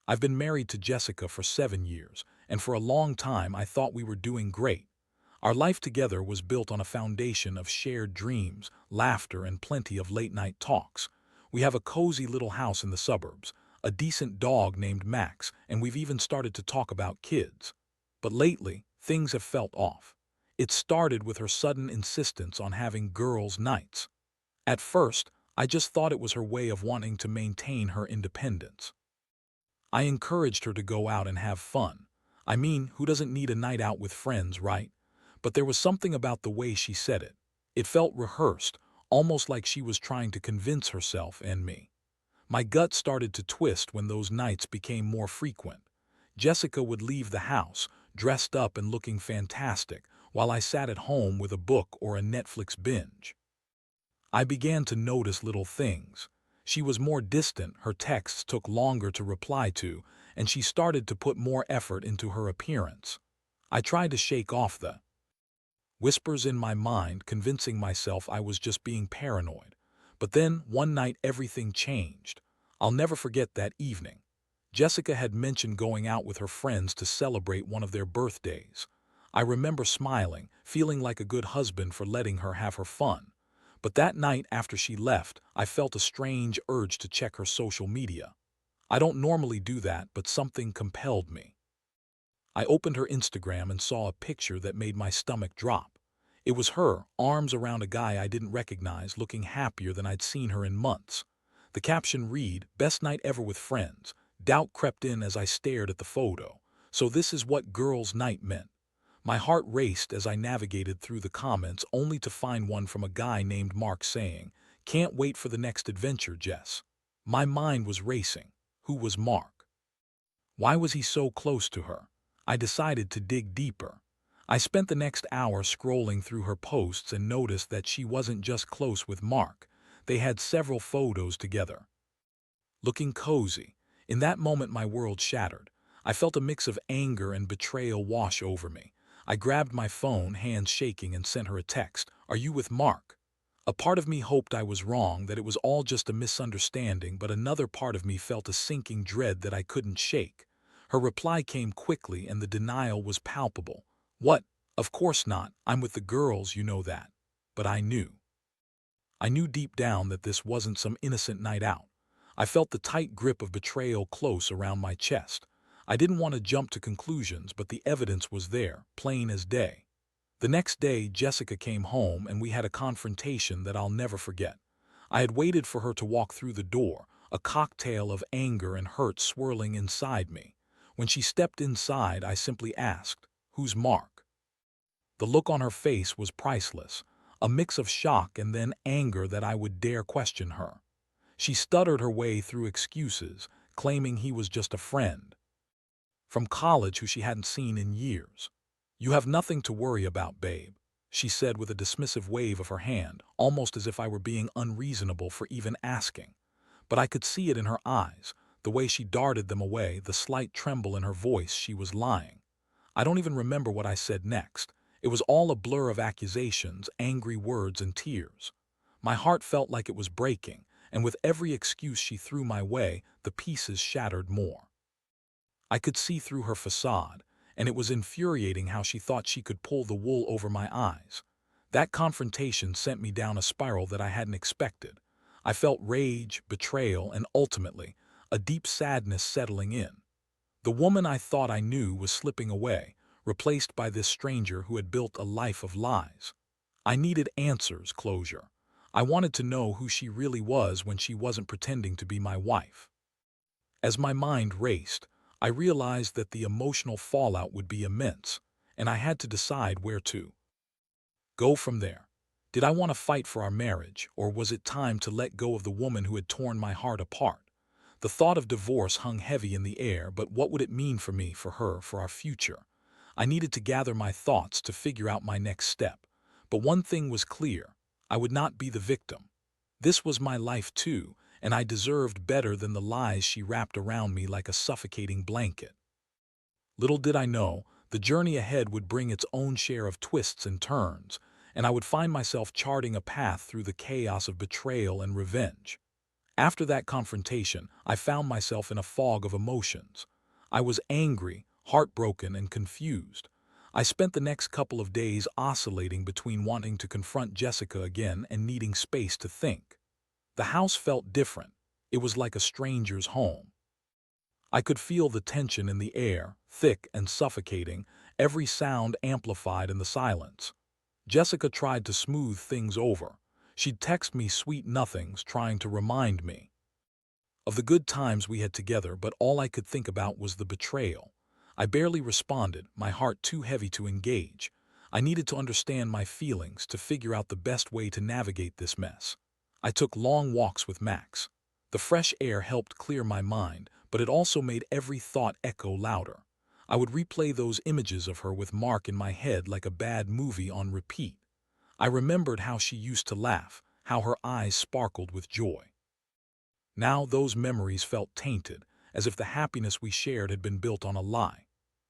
I've been married to Jessica for 7 years, and for a long time I thought we were doing great. Our life together was built on a foundation of shared dreams, laughter, and plenty of late-night talks. We have a cozy little house in the suburbs, a decent dog named Max, and we've even started to talk about kids. But lately, things have felt off. It started with her sudden insistence on having girls' nights. At first, I just thought it was her way of wanting to maintain her independence. I encouraged her to go out and have fun. I mean, who doesn't need a night out with friends, right? But there was something about the way she said it. It felt rehearsed, almost like she was trying to convince herself and me. My gut started to twist when those nights became more frequent. Jessica would leave the house, dressed up and looking fantastic, while I sat at home with a book or a Netflix binge. I began to notice little things. She was more distant, her texts took longer to reply to, and she started to put more effort into her appearance. I tried to shake off the whispers in my mind, convincing myself I was just being paranoid. But then, one night, everything changed. I'll never forget that evening. Jessica had mentioned going out with her friends to celebrate one of their birthdays. I remember smiling, feeling like a good husband for letting her have her fun. But that night after she left, I felt a strange urge to check her social media. I don't normally do that, but something compelled me. I opened her Instagram and saw a picture that made my stomach drop. It was her, arms around a guy I didn't recognize, looking happier than I'd seen her in months. The caption read, "Best night ever with friends." Doubt crept in as I stared at the photo. So this is what girls' night meant. My heart raced as I navigated through the comments, only to find one from a guy named Mark saying, "Can't wait for the next adventure, Jess." My mind was racing. Who was Mark? Why was he so close to her? I decided to dig deeper. I spent the next hour scrolling through her posts and noticed that she wasn't just close with Mark. They had several photos together, looking cozy. In that moment, my world shattered. I felt a mix of anger and betrayal wash over me. I grabbed my phone, hands shaking, and sent her a text. "Are you with Mark?" A part of me hoped I was wrong, that it was all just a misunderstanding, but another part of me felt a sinking dread that I couldn't shake. Her reply came quickly, and the denial was palpable. "What? Of course not. I'm with the girls, you know that." But I knew. I knew deep down that this wasn't some innocent night out. I felt the tight grip of betrayal close around my chest. I didn't want to jump to conclusions, but the evidence was there, plain as day. The next day, Jessica came home and we had a confrontation that I'll never forget. I had waited for her to walk through the door, a cocktail of anger and hurt swirling inside me. When she stepped inside, I simply asked, "Who's Mark?" The look on her face was priceless, a mix of shock and then anger that I would dare question her. She stuttered her way through excuses, claiming he was just a friend from college who she hadn't seen in years. "You have nothing to worry about, babe," she said with a dismissive wave of her hand, almost as if I were being unreasonable for even asking. But I could see it in her eyes, the way she darted them away, the slight tremble in her voice. She was lying. I don't even remember what I said next. It was all a blur of accusations, angry words, and tears. My heart felt like it was breaking, and with every excuse she threw my way, the pieces shattered more. I could see through her facade, and it was infuriating how she thought she could pull the wool over my eyes. That confrontation sent me down a spiral that I hadn't expected. I felt rage, betrayal, and ultimately, a deep sadness settling in. The woman I thought I knew was slipping away, replaced by this stranger who had built a life of lies. I needed answers, closure. I wanted to know who she really was when she wasn't pretending to be my wife. As my mind raced, I realized that the emotional fallout would be immense, and I had to decide where to go from there. Did I want to fight for our marriage, or was it time to let go of the woman who had torn my heart apart? The thought of divorce hung heavy in the air, but what would it mean for me, for her, for our future? I needed to gather my thoughts to figure out my next step. But one thing was clear: I would not be the victim. This was my life too, and I deserved better than the lies she wrapped around me like a suffocating blanket. Little did I know, the journey ahead would bring its own share of twists and turns, and I would find myself charting a path through the chaos of betrayal and revenge. After that confrontation, I found myself in a fog of emotions. I was angry, heartbroken, and confused. I spent the next couple of days oscillating between wanting to confront Jessica again and needing space to think. The house felt different. It was like a stranger's home. I could feel the tension in the air, thick and suffocating, every sound amplified in the silence. Jessica tried to smooth things over. She'd text me sweet nothings, trying to remind me of the good times we had together, but all I could think about was the betrayal. I barely responded, my heart too heavy to engage. I needed to understand my feelings, to figure out the best way to navigate this mess. I took long walks with Max. The fresh air helped clear my mind, but it also made every thought echo louder. I would replay those images of her with Mark in my head like a bad movie on repeat. I remembered how she used to laugh, how her eyes sparkled with joy. Now those memories felt tainted, as if the happiness we shared had been built on a lie.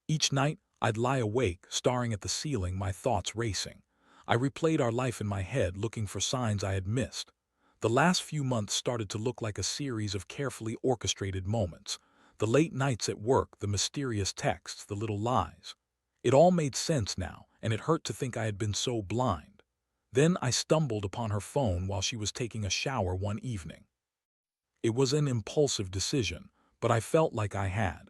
Each night, I'd lie awake, staring at the ceiling, my thoughts racing. I replayed our life in my head, looking for signs I had missed. The last few months started to look like a series of carefully orchestrated moments. The late nights at work, the mysterious texts, the little lies. It all made sense now, and it hurt to think I had been so blind. Then I stumbled upon her phone while she was taking a shower one evening. It was an impulsive decision, but I felt like I had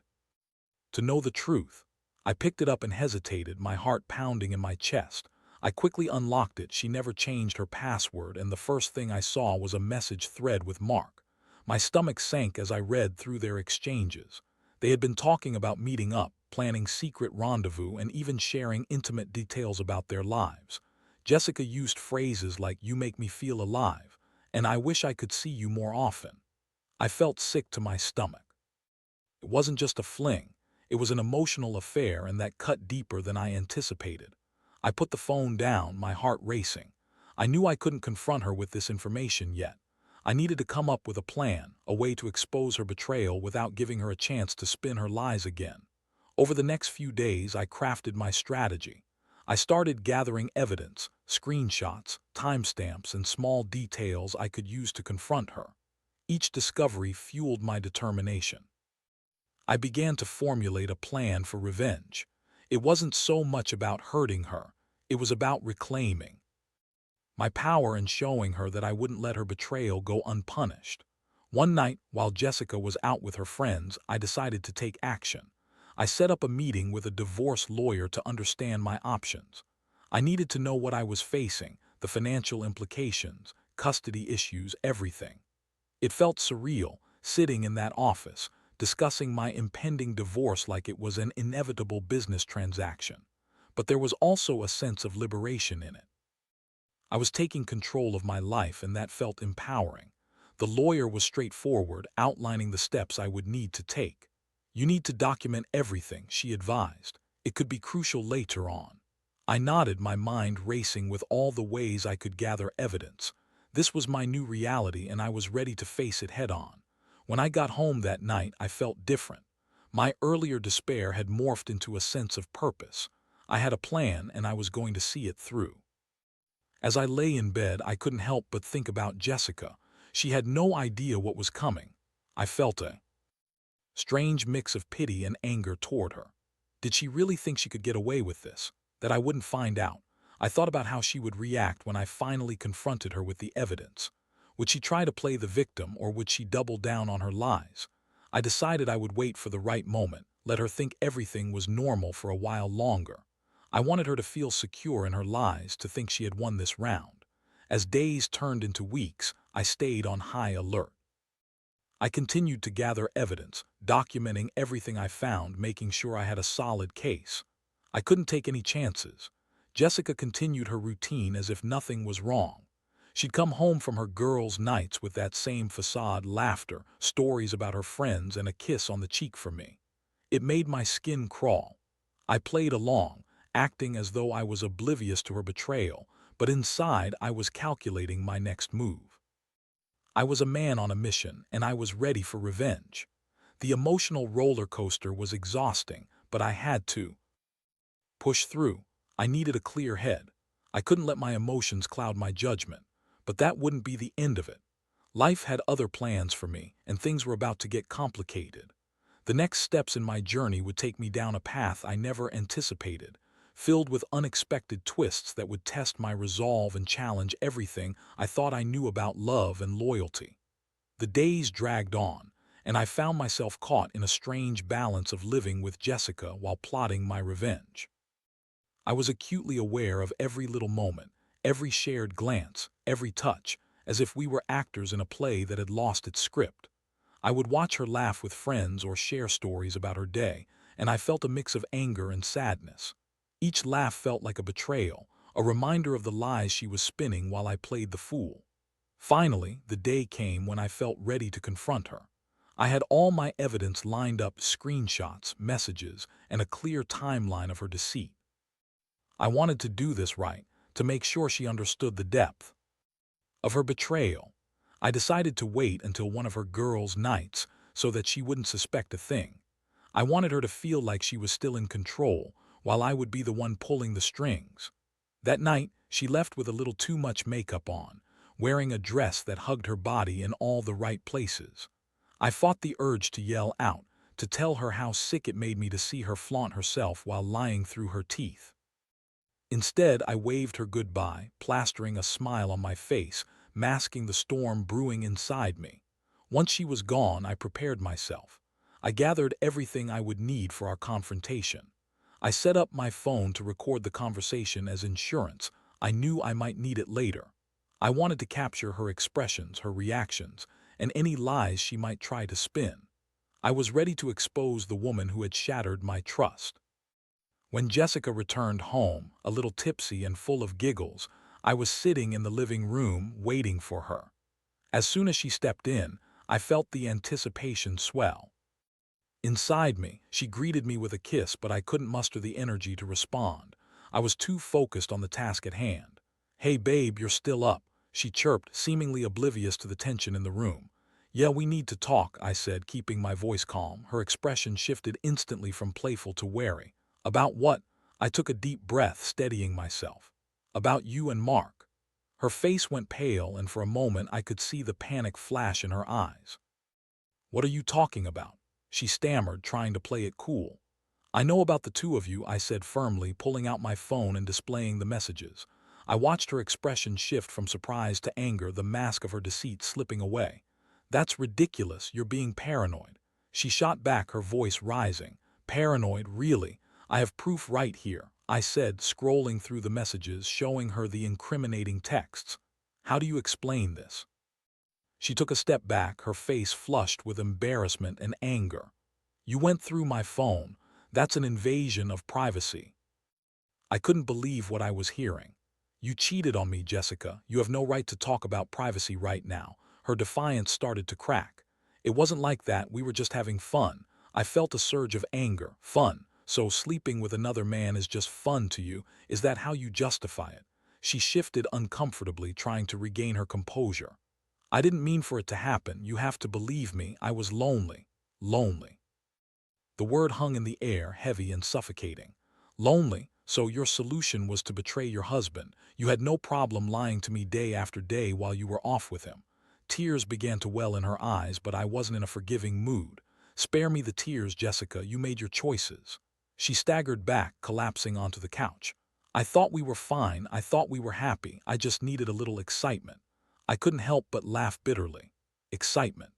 to know the truth. I picked it up and hesitated, my heart pounding in my chest. I quickly unlocked it. She never changed her password, and the first thing I saw was a message thread with Mark. My stomach sank as I read through their exchanges. They had been talking about meeting up, planning secret rendezvous, and even sharing intimate details about their lives. Jessica used phrases like, "You make me feel alive," and "I wish I could see you more often." I felt sick to my stomach. It wasn't just a fling. It was an emotional affair, and that cut deeper than I anticipated. I put the phone down, my heart racing. I knew I couldn't confront her with this information yet. I needed to come up with a plan, a way to expose her betrayal without giving her a chance to spin her lies again. Over the next few days, I crafted my strategy. I started gathering evidence, screenshots, timestamps, and small details I could use to confront her. Each discovery fueled my determination. I began to formulate a plan for revenge. It wasn't so much about hurting her, it was about reclaiming my power and showing her that I wouldn't let her betrayal go unpunished. One night, while Jessica was out with her friends, I decided to take action. I set up a meeting with a divorce lawyer to understand my options. I needed to know what I was facing, the financial implications, custody issues, everything. It felt surreal, sitting in that office, discussing my impending divorce like it was an inevitable business transaction. But there was also a sense of liberation in it. I was taking control of my life, and that felt empowering. The lawyer was straightforward, outlining the steps I would need to take. "You need to document everything," she advised. "It could be crucial later on." I nodded, my mind racing with all the ways I could gather evidence. This was my new reality, and I was ready to face it head-on. When I got home that night, I felt different. My earlier despair had morphed into a sense of purpose. I had a plan, and I was going to see it through. As I lay in bed, I couldn't help but think about Jessica. She had no idea what was coming. I felt a strange mix of pity and anger toward her. Did she really think she could get away with this? That I wouldn't find out? I thought about how she would react when I finally confronted her with the evidence. Would she try to play the victim, or would she double down on her lies? I decided I would wait for the right moment, let her think everything was normal for a while longer. I wanted her to feel secure in her lies, to think she had won this round. As days turned into weeks, I stayed on high alert. I continued to gather evidence, documenting everything I found, making sure I had a solid case. I couldn't take any chances. Jessica continued her routine as if nothing was wrong. She'd come home from her girls' nights with that same facade, laughter, stories about her friends, and a kiss on the cheek for me. It made my skin crawl. I played along, acting as though I was oblivious to her betrayal, but inside I was calculating my next move. I was a man on a mission, and I was ready for revenge. The emotional roller coaster was exhausting, but I had to push through. I needed a clear head. I couldn't let my emotions cloud my judgment, but that wouldn't be the end of it. Life had other plans for me, and things were about to get complicated. The next steps in my journey would take me down a path I never anticipated, filled with unexpected twists that would test my resolve and challenge everything I thought I knew about love and loyalty. The days dragged on, and I found myself caught in a strange balance of living with Jessica while plotting my revenge. I was acutely aware of every little moment, every shared glance, every touch, as if we were actors in a play that had lost its script. I would watch her laugh with friends or share stories about her day, and I felt a mix of anger and sadness. Each laugh felt like a betrayal, a reminder of the lies she was spinning while I played the fool. Finally, the day came when I felt ready to confront her. I had all my evidence lined up, screenshots, messages, and a clear timeline of her deceit. I wanted to do this right, to make sure she understood the depth of her betrayal. I decided to wait until one of her girls' nights so that she wouldn't suspect a thing. I wanted her to feel like she was still in control, while I would be the one pulling the strings. That night, she left with a little too much makeup on, wearing a dress that hugged her body in all the right places. I fought the urge to yell out, to tell her how sick it made me to see her flaunt herself while lying through her teeth. Instead, I waved her goodbye, plastering a smile on my face, masking the storm brewing inside me. Once she was gone, I prepared myself. I gathered everything I would need for our confrontation. I set up my phone to record the conversation as insurance. I knew I might need it later. I wanted to capture her expressions, her reactions, and any lies she might try to spin. I was ready to expose the woman who had shattered my trust. When Jessica returned home, a little tipsy and full of giggles, I was sitting in the living room waiting for her. As soon as she stepped in, I felt the anticipation swell. Inside me, she greeted me with a kiss, but I couldn't muster the energy to respond. I was too focused on the task at hand. "Hey babe, you're still up," she chirped, seemingly oblivious to the tension in the room. "Yeah, we need to talk," I said, keeping my voice calm. Her expression shifted instantly from playful to wary. "About what?" I took a deep breath, steadying myself. "About you and Mark." Her face went pale, and for a moment I could see the panic flash in her eyes. "What are you talking about?" she stammered, trying to play it cool. "I know about the two of you," I said firmly, pulling out my phone and displaying the messages. I watched her expression shift from surprise to anger, the mask of her deceit slipping away. "That's ridiculous, you're being paranoid." She shot back, her voice rising. "Paranoid, really? I have proof right here," I said, scrolling through the messages, showing her the incriminating texts. "How do you explain this?" She took a step back, her face flushed with embarrassment and anger. "You went through my phone. That's an invasion of privacy." I couldn't believe what I was hearing. "You cheated on me, Jessica. You have no right to talk about privacy right now." Her defiance started to crack. "It wasn't like that. We were just having fun." I felt a surge of anger. "Fun? So sleeping with another man is just fun to you? Is that how you justify it?" She shifted uncomfortably, trying to regain her composure. "I didn't mean for it to happen. You have to believe me. I was lonely." Lonely. The word hung in the air, heavy and suffocating. "Lonely? So your solution was to betray your husband. You had no problem lying to me day after day while you were off with him." Tears began to well in her eyes, but I wasn't in a forgiving mood. "Spare me the tears, Jessica. You made your choices." She staggered back, collapsing onto the couch. "I thought we were fine. I thought we were happy. I just needed a little excitement." I couldn't help but laugh bitterly. "Excitement?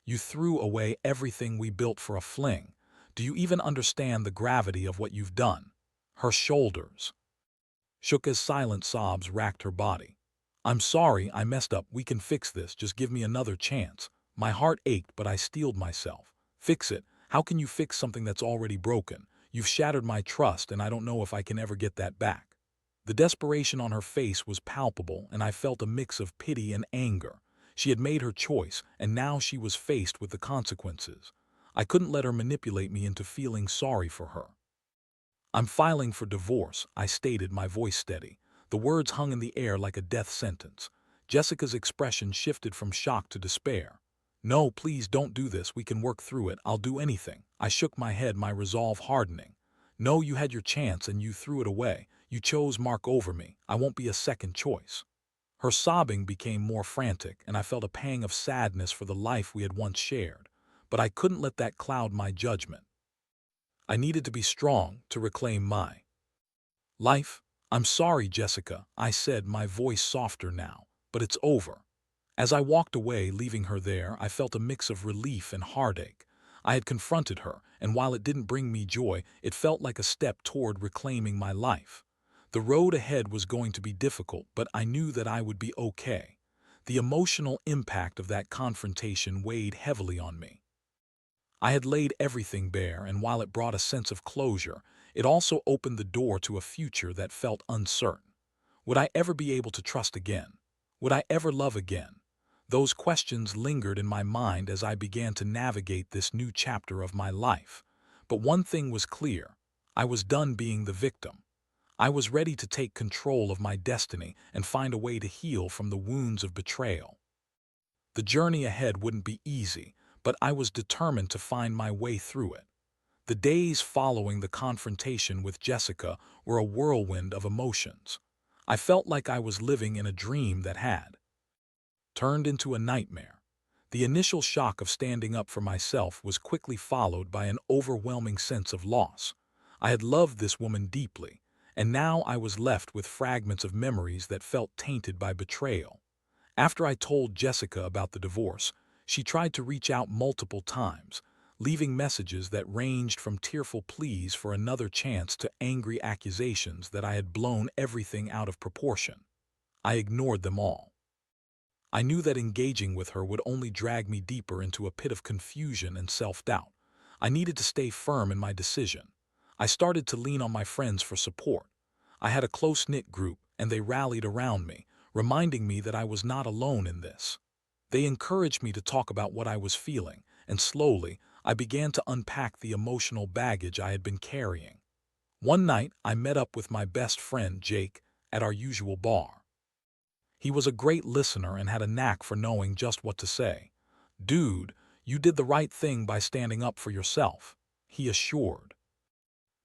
You threw away everything we built for a fling. Do you even understand the gravity of what you've done?" Her shoulders shook as silent sobs racked her body. "I'm sorry, I messed up. We can fix this. Just give me another chance." My heart ached, but I steeled myself. "Fix it? How can you fix something that's already broken? You've shattered my trust, and I don't know if I can ever get that back." The desperation on her face was palpable, and I felt a mix of pity and anger. She had made her choice, and now she was faced with the consequences. I couldn't let her manipulate me into feeling sorry for her. "I'm filing for divorce," I stated, my voice steady. The words hung in the air like a death sentence. Jessica's expression shifted from shock to despair. "No, please don't do this. We can work through it. I'll do anything." I shook my head, my resolve hardening. "No, you had your chance and you threw it away. You chose Mark over me. I won't be a second choice." Her sobbing became more frantic, and I felt a pang of sadness for the life we had once shared. But I couldn't let that cloud my judgment. I needed to be strong to reclaim my life. "I'm sorry, Jessica," I said, my voice softer now, "but it's over." As I walked away, leaving her there, I felt a mix of relief and heartache. I had confronted her, and while it didn't bring me joy, it felt like a step toward reclaiming my life. The road ahead was going to be difficult, but I knew that I would be okay. The emotional impact of that confrontation weighed heavily on me. I had laid everything bare, and while it brought a sense of closure, it also opened the door to a future that felt uncertain. Would I ever be able to trust again? Would I ever love again? Those questions lingered in my mind as I began to navigate this new chapter of my life. But one thing was clear: I was done being the victim. I was ready to take control of my destiny and find a way to heal from the wounds of betrayal. The journey ahead wouldn't be easy, but I was determined to find my way through it. The days following the confrontation with Jessica were a whirlwind of emotions. I felt like I was living in a dream that had turned into a nightmare. The initial shock of standing up for myself was quickly followed by an overwhelming sense of loss. I had loved this woman deeply, and now I was left with fragments of memories that felt tainted by betrayal. After I told Jessica about the divorce, she tried to reach out multiple times, leaving messages that ranged from tearful pleas for another chance to angry accusations that I had blown everything out of proportion. I ignored them all. I knew that engaging with her would only drag me deeper into a pit of confusion and self-doubt. I needed to stay firm in my decision. I started to lean on my friends for support. I had a close-knit group, and they rallied around me, reminding me that I was not alone in this. They encouraged me to talk about what I was feeling, and slowly, I began to unpack the emotional baggage I had been carrying. One night, I met up with my best friend, Jake, at our usual bar. He was a great listener and had a knack for knowing just what to say. "Dude, you did the right thing by standing up for yourself," he assured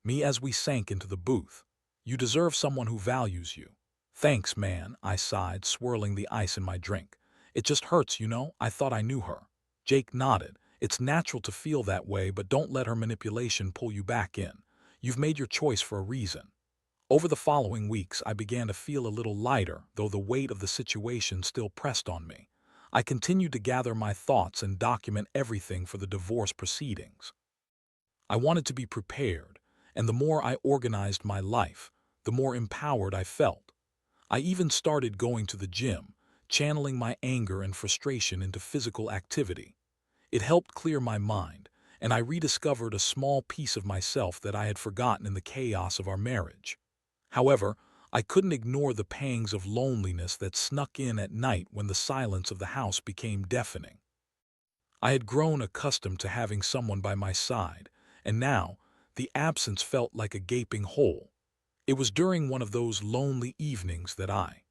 me as we sank into the booth. "You deserve someone who values you." "Thanks, man," I sighed, swirling the ice in my drink. "It just hurts, you know. I thought I knew her." Jake nodded. "It's natural to feel that way, but don't let her manipulation pull you back in. You've made your choice for a reason." Over the following weeks, I began to feel a little lighter, though the weight of the situation still pressed on me. I continued to gather my thoughts and document everything for the divorce proceedings. I wanted to be prepared, and the more I organized my life, the more empowered I felt. I even started going to the gym, channeling my anger and frustration into physical activity. It helped clear my mind, and I rediscovered a small piece of myself that I had forgotten in the chaos of our marriage. However, I couldn't ignore the pangs of loneliness that snuck in at night when the silence of the house became deafening. I had grown accustomed to having someone by my side, and now the absence felt like a gaping hole. It was during one of those lonely evenings that I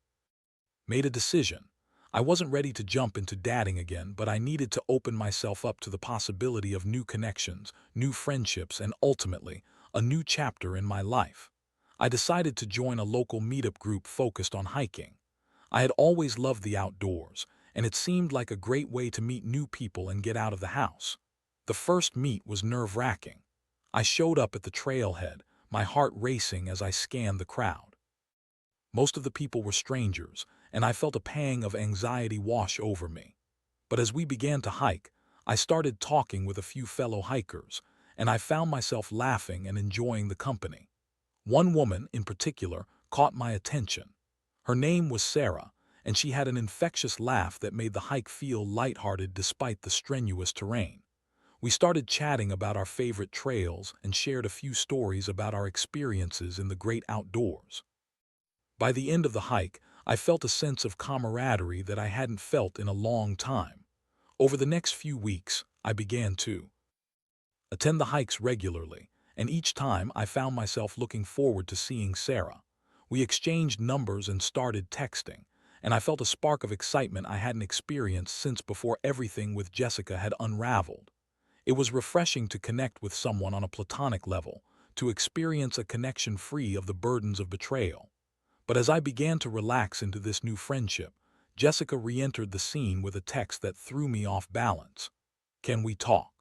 made a decision. I wasn't ready to jump into dating again, but I needed to open myself up to the possibility of new connections, new friendships, and ultimately, a new chapter in my life. I decided to join a local meetup group focused on hiking. I had always loved the outdoors, and it seemed like a great way to meet new people and get out of the house. The first meet was nerve-wracking. I showed up at the trailhead, my heart racing as I scanned the crowd. Most of the people were strangers, and I felt a pang of anxiety wash over me. But as we began to hike, I started talking with a few fellow hikers, and I found myself laughing and enjoying the company. One woman, in particular, caught my attention. Her name was Sarah, and she had an infectious laugh that made the hike feel lighthearted despite the strenuous terrain. We started chatting about our favorite trails and shared a few stories about our experiences in the great outdoors. By the end of the hike, I felt a sense of camaraderie that I hadn't felt in a long time. Over the next few weeks, I began to attend the hikes regularly, and each time I found myself looking forward to seeing Sarah. We exchanged numbers and started texting, and I felt a spark of excitement I hadn't experienced since before everything with Jessica had unraveled. It was refreshing to connect with someone on a platonic level, to experience a connection free of the burdens of betrayal. But as I began to relax into this new friendship, Jessica re-entered the scene with a text that threw me off balance. "Can we talk?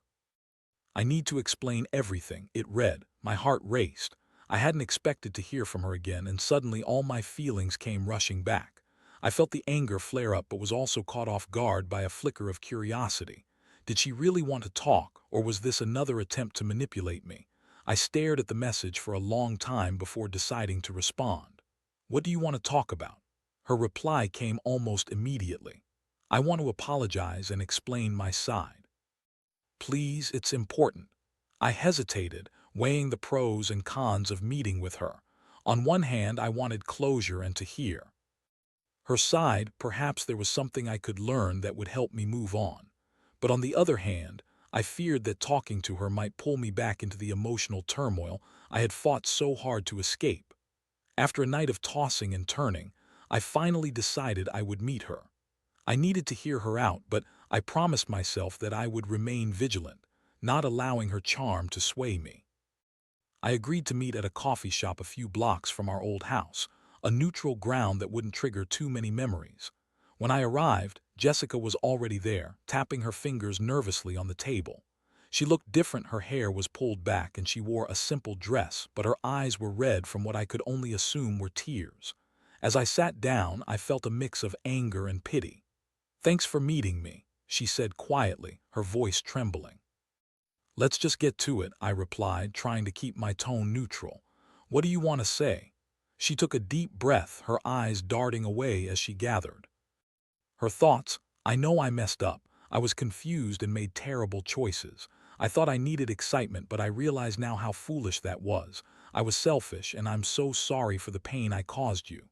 I need to explain everything," it read. My heart raced. I hadn't expected to hear from her again, and suddenly all my feelings came rushing back. I felt the anger flare up but was also caught off guard by a flicker of curiosity. Did she really want to talk, or was this another attempt to manipulate me? I stared at the message for a long time before deciding to respond. "What do you want to talk about?" Her reply came almost immediately. "I want to apologize and explain my side. Please, it's important." I hesitated, weighing the pros and cons of meeting with her. On one hand, I wanted closure and to hear her side. Perhaps there was something I could learn that would help me move on. But on the other hand, I feared that talking to her might pull me back into the emotional turmoil I had fought so hard to escape. After a night of tossing and turning, I finally decided I would meet her. I needed to hear her out, but I promised myself that I would remain vigilant, not allowing her charm to sway me. I agreed to meet at a coffee shop a few blocks from our old house, a neutral ground that wouldn't trigger too many memories. When I arrived, Jessica was already there, tapping her fingers nervously on the table. She looked different. Her hair was pulled back and she wore a simple dress, but her eyes were red from what I could only assume were tears. As I sat down, I felt a mix of anger and pity. "Thanks for meeting me," she said quietly, her voice trembling. "Let's just get to it," I replied, trying to keep my tone neutral. "What do you want to say?" She took a deep breath, her eyes darting away as she gathered her thoughts. "I know I messed up. I was confused and made terrible choices. I thought I needed excitement, but I realize now how foolish that was. I was selfish, and I'm so sorry for the pain I caused you."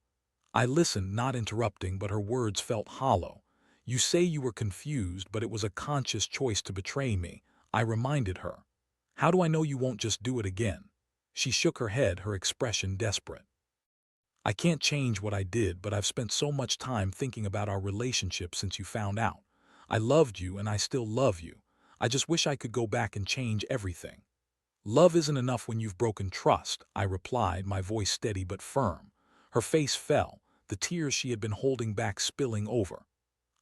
I listened, not interrupting, but her words felt hollow. "You say you were confused, but it was a conscious choice to betray me," I reminded her. "How do I know you won't just do it again?" She shook her head, her expression desperate. "I can't change what I did, but I've spent so much time thinking about our relationship since you found out. I loved you and I still love you. I just wish I could go back and change everything." "Love isn't enough when you've broken trust," I replied, my voice steady but firm. Her face fell, the tears she had been holding back spilling over.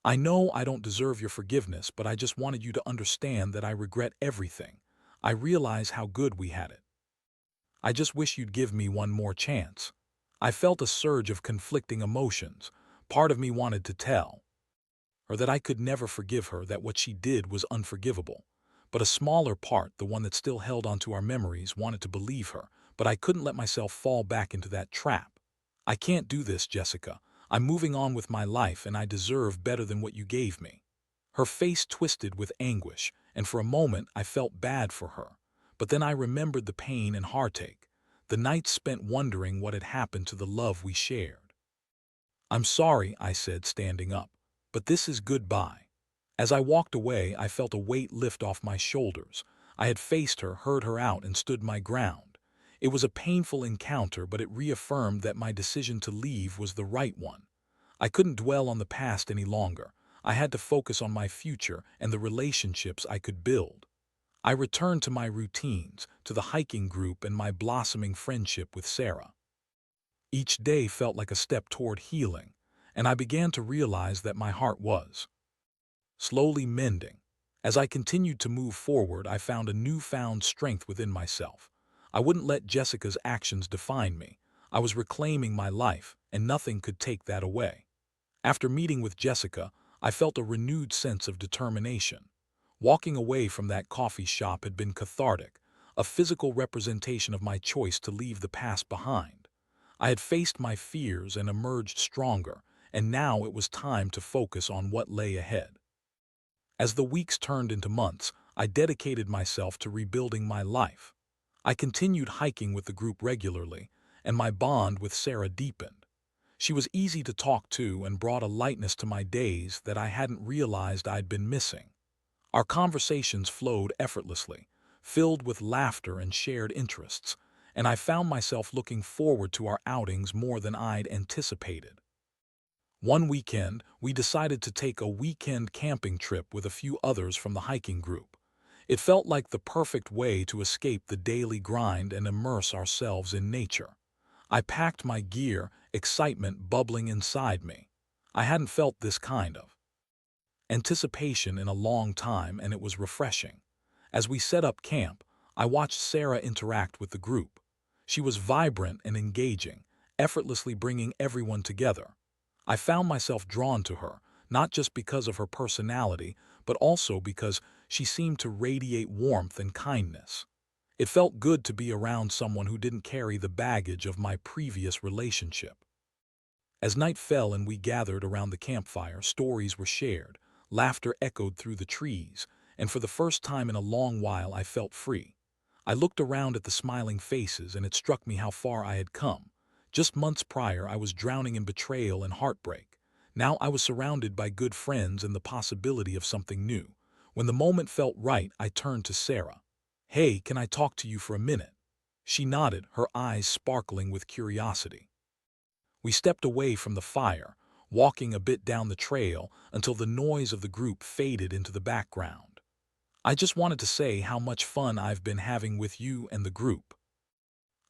"I know I don't deserve your forgiveness, but I just wanted you to understand that I regret everything. I realize how good we had it. I just wish you'd give me one more chance." I felt a surge of conflicting emotions. Part of me wanted to tell her that I could never forgive her, that what she did was unforgivable. But a smaller part, the one that still held onto our memories, wanted to believe her, but I couldn't let myself fall back into that trap. "I can't do this, Jessica. I'm moving on with my life and I deserve better than what you gave me." Her face twisted with anguish, and for a moment I felt bad for her. But then I remembered the pain and heartache, the nights spent wondering what had happened to the love we shared. "I'm sorry," I said, standing up, "but this is goodbye." As I walked away, I felt a weight lift off my shoulders. I had faced her, heard her out, and stood my ground. It was a painful encounter, but it reaffirmed that my decision to leave was the right one. I couldn't dwell on the past any longer. I had to focus on my future and the relationships I could build. I returned to my routines, to the hiking group and my blossoming friendship with Sarah. Each day felt like a step toward healing, and I began to realize that my heart was slowly mending. As I continued to move forward, I found a newfound strength within myself. I wouldn't let Jessica's actions define me. I was reclaiming my life, and nothing could take that away. After meeting with Jessica, I felt a renewed sense of determination. Walking away from that coffee shop had been cathartic, a physical representation of my choice to leave the past behind. I had faced my fears and emerged stronger, and now it was time to focus on what lay ahead. As the weeks turned into months, I dedicated myself to rebuilding my life. I continued hiking with the group regularly, and my bond with Sarah deepened. She was easy to talk to and brought a lightness to my days that I hadn't realized I'd been missing. Our conversations flowed effortlessly, filled with laughter and shared interests, and I found myself looking forward to our outings more than I'd anticipated. One weekend, we decided to take a weekend camping trip with a few others from the hiking group. It felt like the perfect way to escape the daily grind and immerse ourselves in nature. I packed my gear excitement bubbling inside me. I hadn't felt this kind of anticipation in a long time, and it was refreshing. As we set up camp, I watched Sarah interact with the group. She was vibrant and engaging, effortlessly bringing everyone together. I found myself drawn to her, not just because of her personality, but also because she seemed to radiate warmth and kindness. It felt good to be around someone who didn't carry the baggage of my previous relationship. As night fell and we gathered around the campfire, stories were shared, laughter echoed through the trees, and for the first time in a long while I felt free. I looked around at the smiling faces, and it struck me how far I had come. Just months prior, I was drowning in betrayal and heartbreak. Now I was surrounded by good friends and the possibility of something new. When the moment felt right, I turned to Sarah. "Hey, can I talk to you for a minute?" She nodded, her eyes sparkling with curiosity. We stepped away from the fire, walking a bit down the trail until the noise of the group faded into the background. "I just wanted to say how much fun I've been having with you and the group."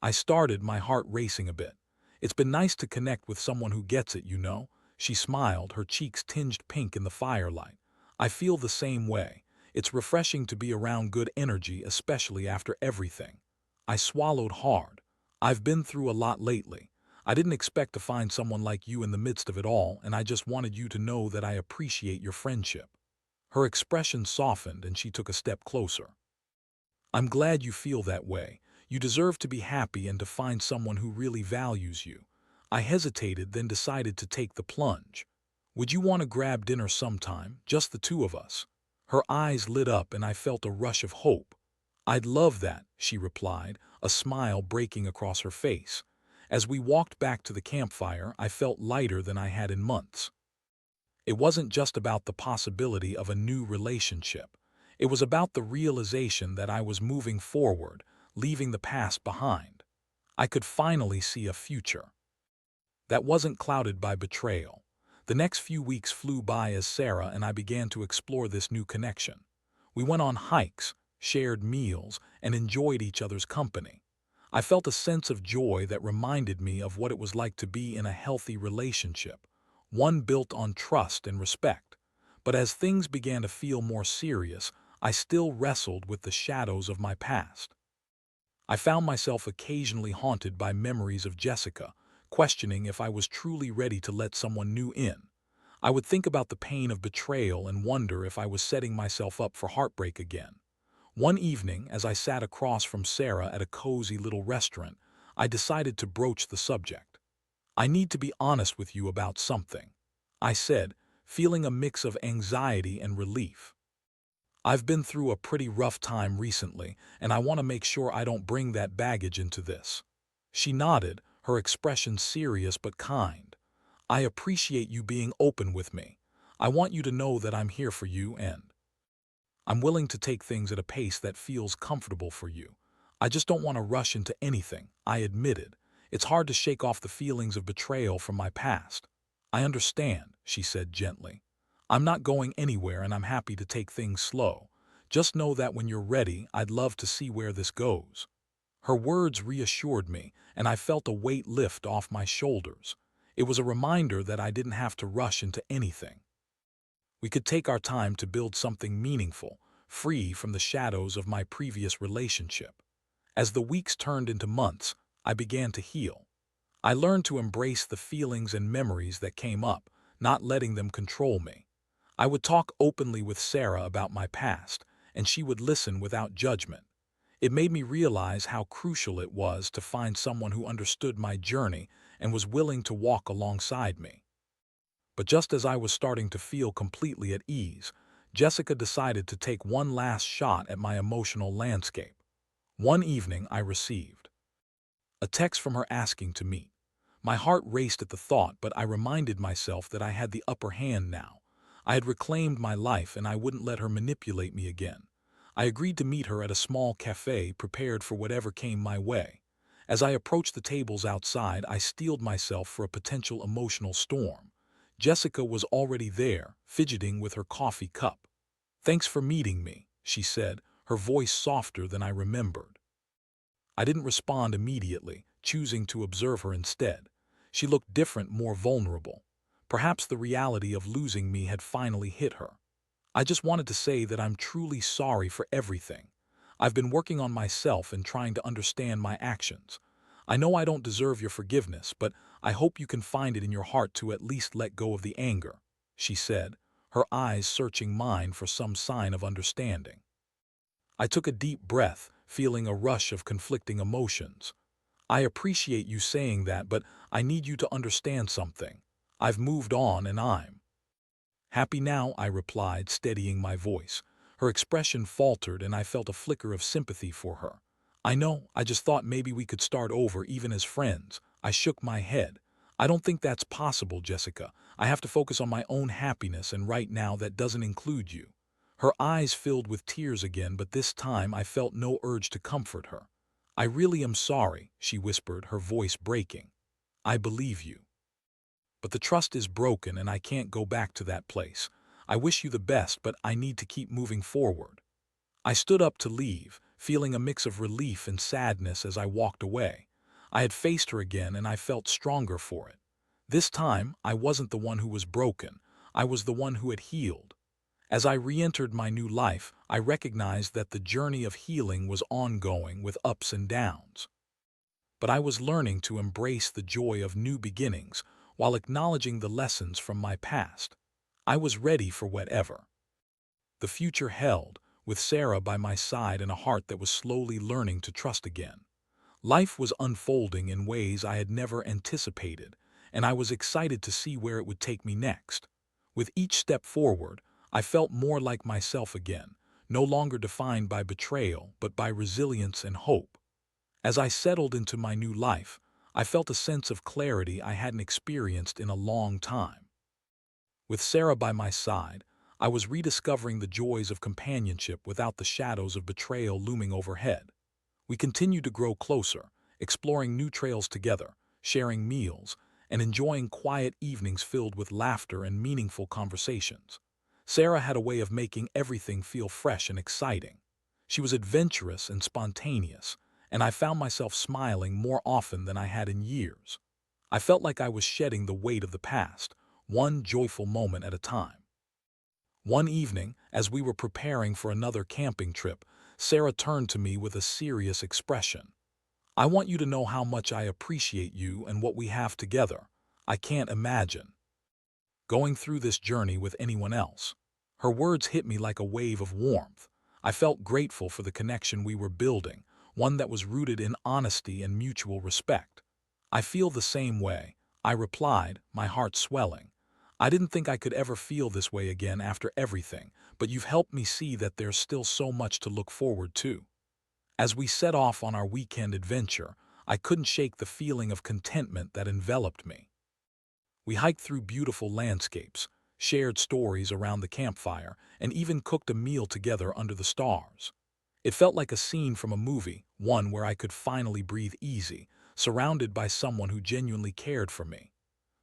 I started, my heart racing a bit. "It's been nice to connect with someone who gets it, you know." She smiled, her cheeks tinged pink in the firelight. "I feel the same way. It's refreshing to be around good energy, especially after everything." I swallowed hard. I've been through a lot lately. I didn't expect to find someone like you in the midst of it all, and I just wanted you to know that I appreciate your friendship. Her expression softened and she took a step closer. "I'm glad you feel that way. You deserve to be happy and to find someone who really values you." I hesitated, then decided to take the plunge. "Would you want to grab dinner sometime, just the two of us?" Her eyes lit up and I felt a rush of hope. "I'd love that," she replied, a smile breaking across her face. As we walked back to the campfire, I felt lighter than I had in months. It wasn't just about the possibility of a new relationship. It was about the realization that I was moving forward, leaving the past behind. I could finally see a future that wasn't clouded by betrayal. The next few weeks flew by as Sarah and I began to explore this new connection. We went on hikes, shared meals, and enjoyed each other's company. I felt a sense of joy that reminded me of what it was like to be in a healthy relationship, one built on trust and respect. But as things began to feel more serious, I still wrestled with the shadows of my past. I found myself occasionally haunted by memories of Jessica, questioning if I was truly ready to let someone new in. I would think about the pain of betrayal and wonder if I was setting myself up for heartbreak again. One evening, as I sat across from Sarah at a cozy little restaurant, I decided to broach the subject. "I need to be honest with you about something," I said, feeling a mix of anxiety and relief. "I've been through a pretty rough time recently, and I want to make sure I don't bring that baggage into this." She nodded, her expression serious but kind. "I appreciate you being open with me. I want you to know that I'm here for you, and I'm willing to take things at a pace that feels comfortable for you. I just don't want to rush into anything," I admitted. "It's hard to shake off the feelings of betrayal from my past." "I understand," she said gently. "I'm not going anywhere, and I'm happy to take things slow. Just know that when you're ready, I'd love to see where this goes." Her words reassured me, and I felt a weight lift off my shoulders. It was a reminder that I didn't have to rush into anything. We could take our time to build something meaningful, free from the shadows of my previous relationship. As the weeks turned into months, I began to heal. I learned to embrace the feelings and memories that came up, not letting them control me. I would talk openly with Sarah about my past, and she would listen without judgment. It made me realize how crucial it was to find someone who understood my journey and was willing to walk alongside me. But just as I was starting to feel completely at ease, Jessica decided to take one last shot at my emotional landscape. One evening, I received a text from her asking to meet. My heart raced at the thought, but I reminded myself that I had the upper hand now. I had reclaimed my life, and I wouldn't let her manipulate me again. I agreed to meet her at a small cafe, prepared for whatever came my way. As I approached the tables outside, I steeled myself for a potential emotional storm. Jessica was already there, fidgeting with her coffee cup. "Thanks for meeting me," she said, her voice softer than I remembered. I didn't respond immediately, choosing to observe her instead. She looked different, more vulnerable. Perhaps the reality of losing me had finally hit her. I just wanted to say that I'm truly sorry for everything. I've been working on myself and trying to understand my actions. I know I don't deserve your forgiveness, but I hope you can find it in your heart to at least let go of the anger, she said, her eyes searching mine for some sign of understanding. I took a deep breath, feeling a rush of conflicting emotions. I appreciate you saying that, but I need you to understand something. I've moved on and I'm happy now, I replied, steadying my voice. Her expression faltered and I felt a flicker of sympathy for her. I know, I just thought maybe we could start over even as friends. I shook my head. I don't think that's possible, Jessica. I have to focus on my own happiness, and right now that doesn't include you. Her eyes filled with tears again, but this time I felt no urge to comfort her. I really am sorry, she whispered, her voice breaking. I believe you. But the trust is broken and I can't go back to that place. I wish you the best, but I need to keep moving forward. I stood up to leave, feeling a mix of relief and sadness as I walked away. I had faced her again and I felt stronger for it. This time, I wasn't the one who was broken. I was the one who had healed. As I re-entered my new life, I recognized that the journey of healing was ongoing with ups and downs. But I was learning to embrace the joy of new beginnings while acknowledging the lessons from my past. I was ready for whatever the future held, with Sarah by my side and a heart that was slowly learning to trust again. Life was unfolding in ways I had never anticipated, and I was excited to see where it would take me next. With each step forward, I felt more like myself again, no longer defined by betrayal but by resilience and hope. As I settled into my new life, I felt a sense of clarity I hadn't experienced in a long time. With Sarah by my side, I was rediscovering the joys of companionship without the shadows of betrayal looming overhead. We continued to grow closer, exploring new trails together, sharing meals, and enjoying quiet evenings filled with laughter and meaningful conversations. Sarah had a way of making everything feel fresh and exciting. She was adventurous and spontaneous, and I found myself smiling more often than I had in years. I felt like I was shedding the weight of the past, one joyful moment at a time. One evening, as we were preparing for another camping trip, Sarah turned to me with a serious expression. I want you to know how much I appreciate you and what we have together. I can't imagine going through this journey with anyone else. Her words hit me like a wave of warmth. I felt grateful for the connection we were building, one that was rooted in honesty and mutual respect. I feel the same way, I replied, my heart swelling. I didn't think I could ever feel this way again after everything, but you've helped me see that there's still so much to look forward to. As we set off on our weekend adventure, I couldn't shake the feeling of contentment that enveloped me. We hiked through beautiful landscapes, shared stories around the campfire, and even cooked a meal together under the stars. It felt like a scene from a movie, one where I could finally breathe easy, surrounded by someone who genuinely cared for me.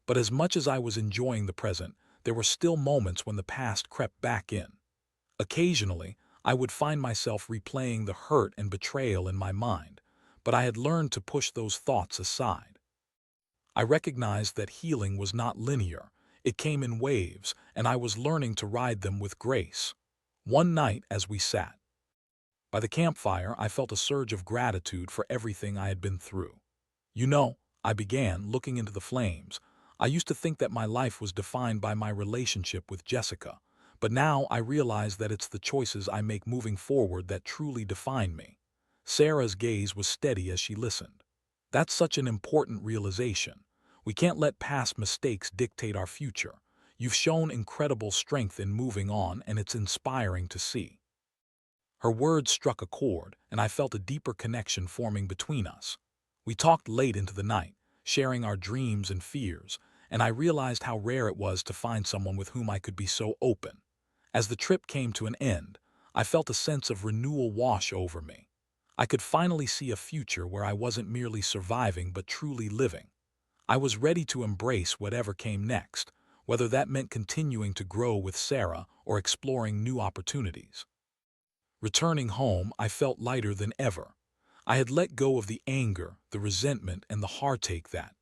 But as much as I was enjoying the present, there were still moments when the past crept back in. Occasionally, I would find myself replaying the hurt and betrayal in my mind, but I had learned to push those thoughts aside. I recognized that healing was not linear. It came in waves, and I was learning to ride them with grace. One night, as we sat by the campfire, I felt a surge of gratitude for everything I had been through. You know, I began, looking into the flames. I used to think that my life was defined by my relationship with Jessica, but now I realize that it's the choices I make moving forward that truly define me. Sarah's gaze was steady as she listened. That's such an important realization. We can't let past mistakes dictate our future. You've shown incredible strength in moving on, and it's inspiring to see. Her words struck a chord, and I felt a deeper connection forming between us. We talked late into the night, sharing our dreams and fears, and I realized how rare it was to find someone with whom I could be so open. As the trip came to an end, I felt a sense of renewal wash over me. I could finally see a future where I wasn't merely surviving but truly living. I was ready to embrace whatever came next, whether that meant continuing to grow with Sarah or exploring new opportunities. Returning home, I felt lighter than ever. I had let go of the anger, the resentment, and the heartache that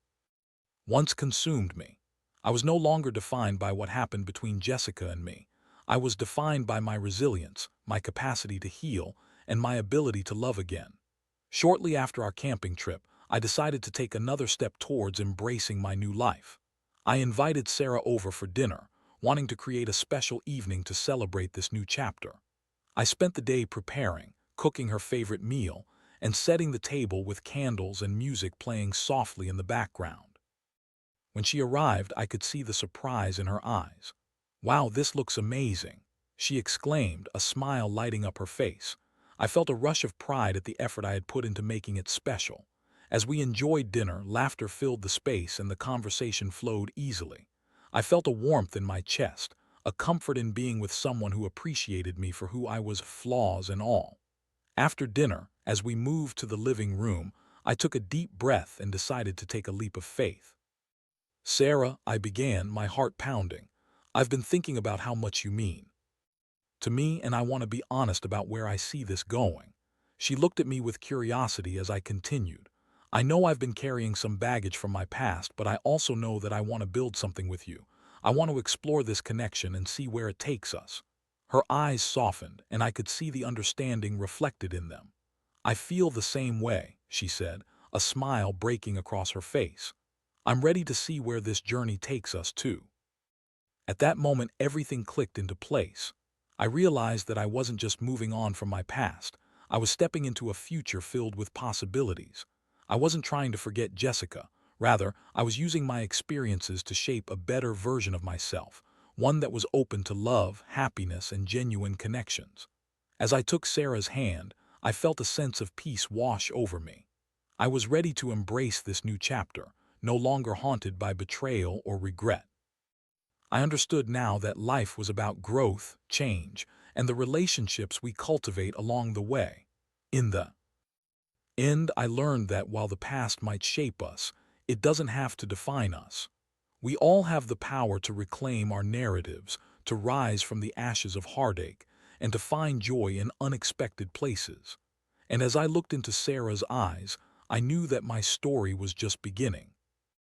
once consumed me. I was no longer defined by what happened between Jessica and me. I was defined by my resilience, my capacity to heal, and my ability to love again. Shortly after our camping trip, I decided to take another step towards embracing my new life. I invited Sarah over for dinner, wanting to create a special evening to celebrate this new chapter. I spent the day preparing, cooking her favorite meal, and setting the table with candles and music playing softly in the background. When she arrived, I could see the surprise in her eyes. "Wow, this looks amazing," she exclaimed, a smile lighting up her face. I felt a rush of pride at the effort I had put into making it special. As we enjoyed dinner, laughter filled the space and the conversation flowed easily. I felt a warmth in my chest, a comfort in being with someone who appreciated me for who I was, flaws and all. After dinner, as we moved to the living room, I took a deep breath and decided to take a leap of faith. "Sarah," I began, my heart pounding, "I've been thinking about how much you mean to me, and I want to be honest about where I see this going." She looked at me with curiosity as I continued. "I know I've been carrying some baggage from my past, but I also know that I want to build something with you. I want to explore this connection and see where it takes us." Her eyes softened, and I could see the understanding reflected in them. "I feel the same way," she said, a smile breaking across her face. "I'm ready to see where this journey takes us, too." At that moment, everything clicked into place. I realized that I wasn't just moving on from my past. I was stepping into a future filled with possibilities. I wasn't trying to forget Jessica. Rather, I was using my experiences to shape a better version of myself, one that was open to love, happiness, and genuine connections. As I took Sarah's hand, I felt a sense of peace wash over me. I was ready to embrace this new chapter, no longer haunted by betrayal or regret. I understood now that life was about growth, change, and the relationships we cultivate along the way. In the end, I learned that while the past might shape us, it doesn't have to define us. We all have the power to reclaim our narratives, to rise from the ashes of heartache, and to find joy in unexpected places. And as I looked into Sarah's eyes, I knew that my story was just beginning.